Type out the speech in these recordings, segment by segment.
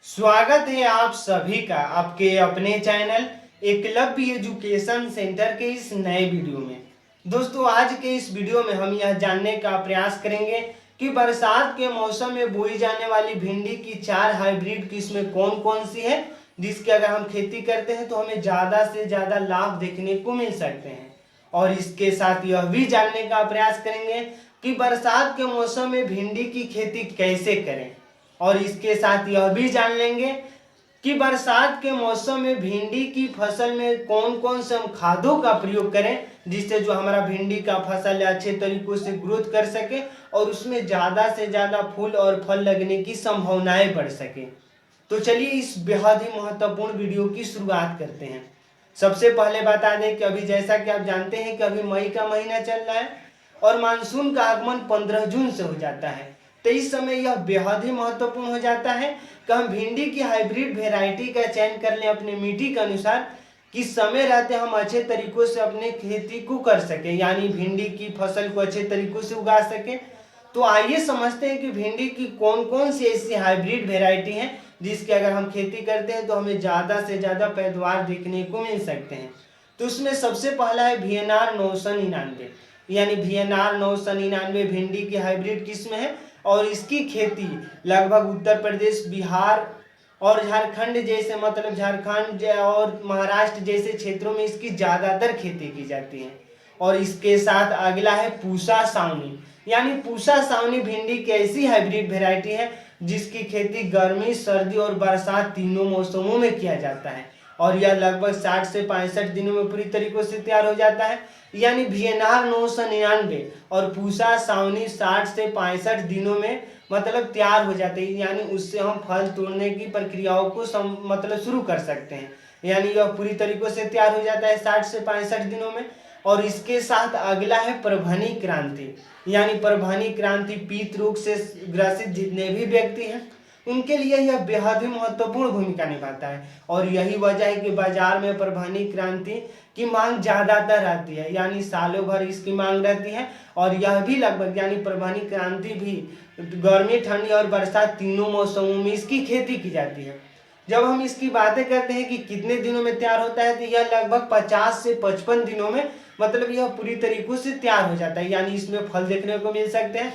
स्वागत है आप सभी का आपके अपने चैनल एकलव्य एजुकेशन सेंटर के इस नए वीडियो में। दोस्तों, आज के इस वीडियो में हम यह जानने का प्रयास करेंगे कि बरसात के मौसम में बोई जाने वाली भिंडी की 4 हाइब्रिड किस्में कौन कौन सी है, जिसकी अगर हम खेती करते हैं तो हमें ज़्यादा से ज़्यादा लाभ देखने को मिल सकते हैं। और इसके साथ यह भी जानने का प्रयास करेंगे कि बरसात के मौसम में भिंडी की खेती कैसे करें। और इसके साथ यह भी जान लेंगे कि बरसात के मौसम में भिंडी की फसल में कौन कौन से हम खादों का प्रयोग करें, जिससे जो हमारा भिंडी का फसल है अच्छे तरीकों से ग्रोथ कर सके और उसमें ज़्यादा से ज़्यादा फूल और फल लगने की संभावनाएं बढ़ सके। तो चलिए इस बेहद ही महत्वपूर्ण वीडियो की शुरुआत करते हैं। सबसे पहले बता दें कि अभी जैसा कि आप जानते हैं कि अभी मई का महीना चल रहा है और मानसून का आगमन 15 जून से हो जाता है। तो इस समय यह बेहद ही महत्वपूर्ण हो जाता है कि हम भिंडी की हाइब्रिड वेराइटी का चयन कर लें अपने मिट्टी के अनुसार, कि समय रहते हम अच्छे तरीकों से अपने खेती को कर सकें, यानी भिंडी की फसल को अच्छे तरीकों से उगा सकें। तो आइए समझते हैं कि भिंडी की कौन कौन सी ऐसी हाइब्रिड वेराइटी हैं जिसकी अगर हम खेती करते हैं तो हमें ज़्यादा से ज़्यादा पैदावार देखने को मिल सकते हैं। तो उसमें सबसे पहला है VNR 999, यानी VNR 999 भिंडी की हाइब्रिड किस्म है और इसकी खेती लगभग उत्तर प्रदेश, बिहार और झारखंड जैसे मतलब झारखंड और महाराष्ट्र जैसे क्षेत्रों में इसकी ज़्यादातर खेती की जाती है। और इसके साथ अगला है पूसा सावनी, यानी पूसा सावनी भिंडी की ऐसी हाइब्रिड वेराइटी है जिसकी खेती गर्मी, सर्दी और बरसात तीनों मौसमों में किया जाता है और यह लगभग 60 से 65 दिनों में पूरी तरीकों से तैयार हो जाता है। यानी VNR 999 और पूसा सावनी 60 से 65 दिनों में मतलब तैयार हो जाते हैं, यानी उससे हम फल तोड़ने की प्रक्रियाओं को मतलब शुरू कर सकते हैं। यानी यह पूरी तरीकों से तैयार हो जाता है 60 से 65 दिनों में। और इसके साथ अगला है परभनी क्रांति, यानी परभनी क्रांति पीत रोग से ग्रसित जितने भी व्यक्ति हैं उनके लिए यह बेहद ही महत्वपूर्ण भूमिका निभाता है। और यही वजह है कि बाजार में परभनी क्रांति की मांग ज़्यादातर रहती है, यानी सालों भर इसकी मांग रहती है। और यह भी लगभग यानी परभनी क्रांति भी गर्मी, ठंडी और बरसात तीनों मौसमों में इसकी खेती की जाती है। जब हम इसकी बातें करते हैं कि कितने दिनों में तैयार होता है, तो यह लगभग 50 से 55 दिनों में मतलब यह पूरी तरीकों से तैयार हो जाता है, यानी इसमें फल देखने को मिल सकते हैं।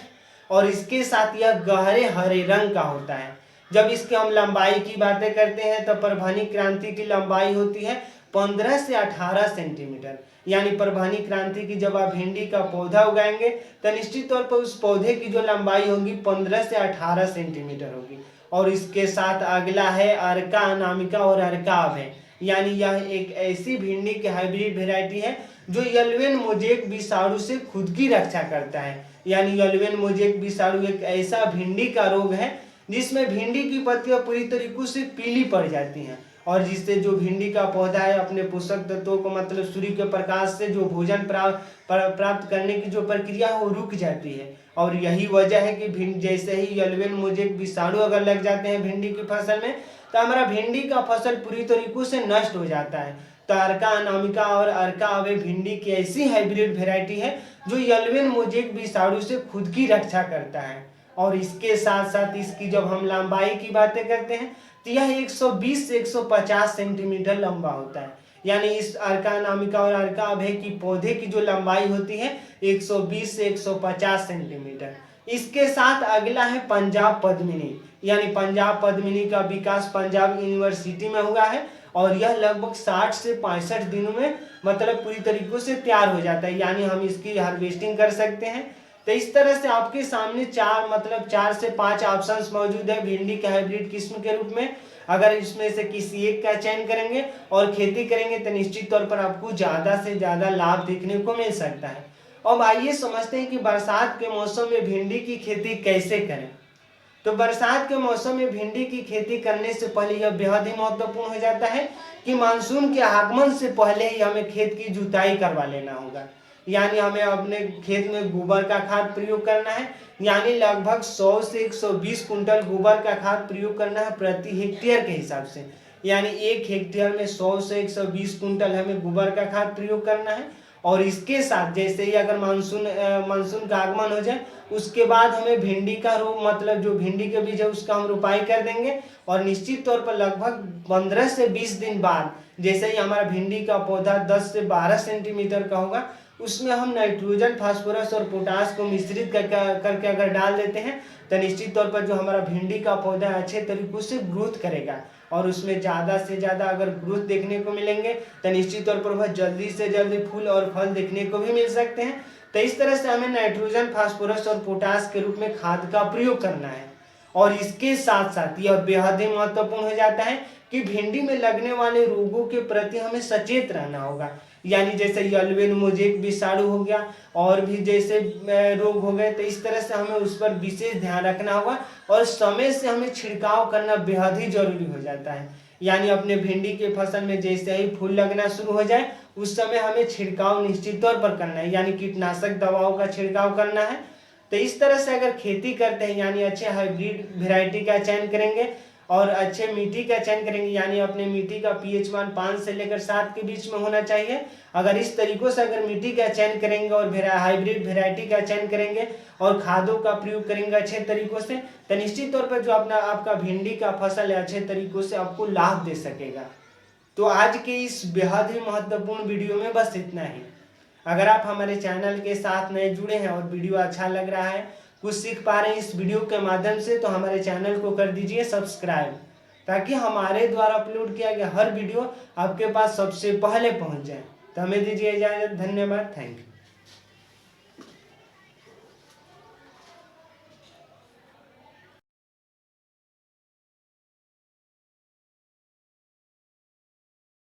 और इसके साथ यह गहरे हरे रंग का होता है। जब इसकी हम लंबाई की बातें करते हैं तो परभनी क्रांति की लंबाई होती है 15 से 18 सेंटीमीटर। यानी परभनी क्रांति की जब आप भिंडी का पौधा उगाएंगे तो निश्चित तौर पर उस पौधे की जो लंबाई होगी 15 से 18 सेंटीमीटर होगी। और इसके साथ अगला है अर्का अनामिका और अर्का अभय, यानी यह एक ऐसी भिंडी की हाइब्रिड वेराइटी है जो येल्वेन मोजेक विषाणु से खुद की रक्षा करता है। यानी येल्वेन मोजेक विषाणु एक ऐसा भिंडी का रोग है जिसमें भिंडी की पत्तियां पूरी तरीकों से पीली पड़ जाती हैं और जिससे जो भिंडी का पौधा है अपने पोषक तत्वों को मतलब सूर्य के प्रकाश से जो भोजन प्राप्त करने की जो प्रक्रिया है वो रुक जाती है। और यही वजह है कि भिंडी जैसे ही येल्वेन मोजेक विषाणु अगर लग जाते हैं भिंडी की फसल में तो हमारा भिंडी का फसल पूरी तरीकों से नष्ट हो जाता है। तो अर्का अनामिका और अर्का अभय भिंडी की ऐसी हाइब्रिड वेराइटी है जो येल्वेन मोजेक विषाणु से खुद की रक्षा करता है। और इसके साथ साथ इसकी जब हम लंबाई की बातें करते हैं तो यह 120 से 150 सेंटीमीटर लंबा होता है। यानी इस अर्का अनामिका और अर्का अभय की पौधे की जो लंबाई होती है 120 से 150 सेंटीमीटर। इसके साथ अगला है पंजाब पद्मिनी, यानी पंजाब पद्मिनी का विकास पंजाब यूनिवर्सिटी में हुआ है और यह लगभग 60 से 65 दिनों में मतलब पूरी तरीकों से तैयार हो जाता है, यानी हम इसकी हार्वेस्टिंग कर सकते हैं। तो इस तरह से आपके सामने 4 से 5 ऑप्शंस मौजूद है भिंडी के हाइब्रिड किस्म के रूप में। अगर इसमें से किसी एक का चयन करेंगे और खेती करेंगे तो निश्चित तौर पर आपको ज़्यादा से ज़्यादा लाभ देखने को मिल सकता है। अब आइए समझते हैं कि बरसात के मौसम में भिंडी की खेती कैसे करें। तो बरसात के मौसम में भिंडी की खेती करने से पहले यह बेहद ही महत्वपूर्ण हो जाता है कि मानसून के आगमन से पहले ही हमें खेत की जुताई करवा लेना होगा। यानी हमें अपने खेत में गोबर का खाद प्रयोग करना है, यानी लगभग 100 से 120 कुंटल गोबर का खाद प्रयोग करना है प्रति हेक्टेयर के हिसाब से। यानी 1 हेक्टेयर में 100 से 120 कुंटल हमें गोबर का खाद प्रयोग करना है। और इसके साथ जैसे ही अगर मानसून का आगमन हो जाए उसके बाद हमें भिंडी का मतलब जो भिंडी के बीज है उसका हम रोपाई कर देंगे। और निश्चित तौर पर लगभग 15 से 20 दिन बाद जैसे ही हमारा भिंडी का पौधा 10 से 12 सेंटीमीटर का होगा उसमें हम नाइट्रोजन, फास्फोरस और पोटास को मिश्रित करके अगर डाल देते हैं तो निश्चित तौर पर जो हमारा भिंडी का पौधा अच्छे तरीकों से ग्रोथ करेगा और उसमें ज़्यादा से ज़्यादा अगर ग्रोथ देखने को मिलेंगे तो निश्चित तौर पर वह जल्दी से जल्दी फूल और फल देखने को भी मिल सकते हैं। तो इस तरह से हमें नाइट्रोजन, फास्फोरस और पोटास के रूप में खाद का प्रयोग करना है। और इसके साथ साथ यह बेहद ही महत्वपूर्ण हो जाता है कि भिंडी में लगने वाले रोगों के प्रति हमें सचेत रहना होगा। यानी जैसे यलवेन मोजेक विषाणु हो गया और भी जैसे रोग हो गए, तो इस तरह से हमें उस पर विशेष ध्यान रखना होगा और समय से हमें छिड़काव करना बेहद ही जरूरी हो जाता है। यानी अपने भिंडी के फसल में जैसे ही फूल लगना शुरू हो जाए उस समय हमें छिड़काव निश्चित तौर पर करना है, यानी कीटनाशक दवाओं का छिड़काव करना है। तो इस तरह से अगर खेती करते हैं यानी अच्छे हाइब्रिड वेराइटी का चयन करेंगे और अच्छे मिट्टी का चयन करेंगे, यानी अपने मिट्टी का पीएच मान 5 से लेकर 7 के बीच में होना चाहिए। अगर इस तरीकों से अगर मिट्टी का चयन करेंगे और हाइब्रिड वेराइटी का चयन करेंगे और खादों का प्रयोग करेंगे अच्छे तरीकों से तो निश्चित तौर पर जो आपका भिंडी का फसल है अच्छे तरीकों से आपको लाभ दे सकेगा। तो आज के इस बेहद ही महत्वपूर्ण वीडियो में बस इतना ही। अगर आप हमारे चैनल के साथ नए जुड़े हैं और वीडियो अच्छा लग रहा है, कुछ सीख पा रहे हैं इस वीडियो के माध्यम से, तो हमारे चैनल को कर दीजिए सब्सक्राइब, ताकि हमारे द्वारा अपलोड किया गया हर वीडियो आपके पास सबसे पहले पहुंच जाए। तो हमें दीजिए इजाजत। धन्यवाद। Thank you.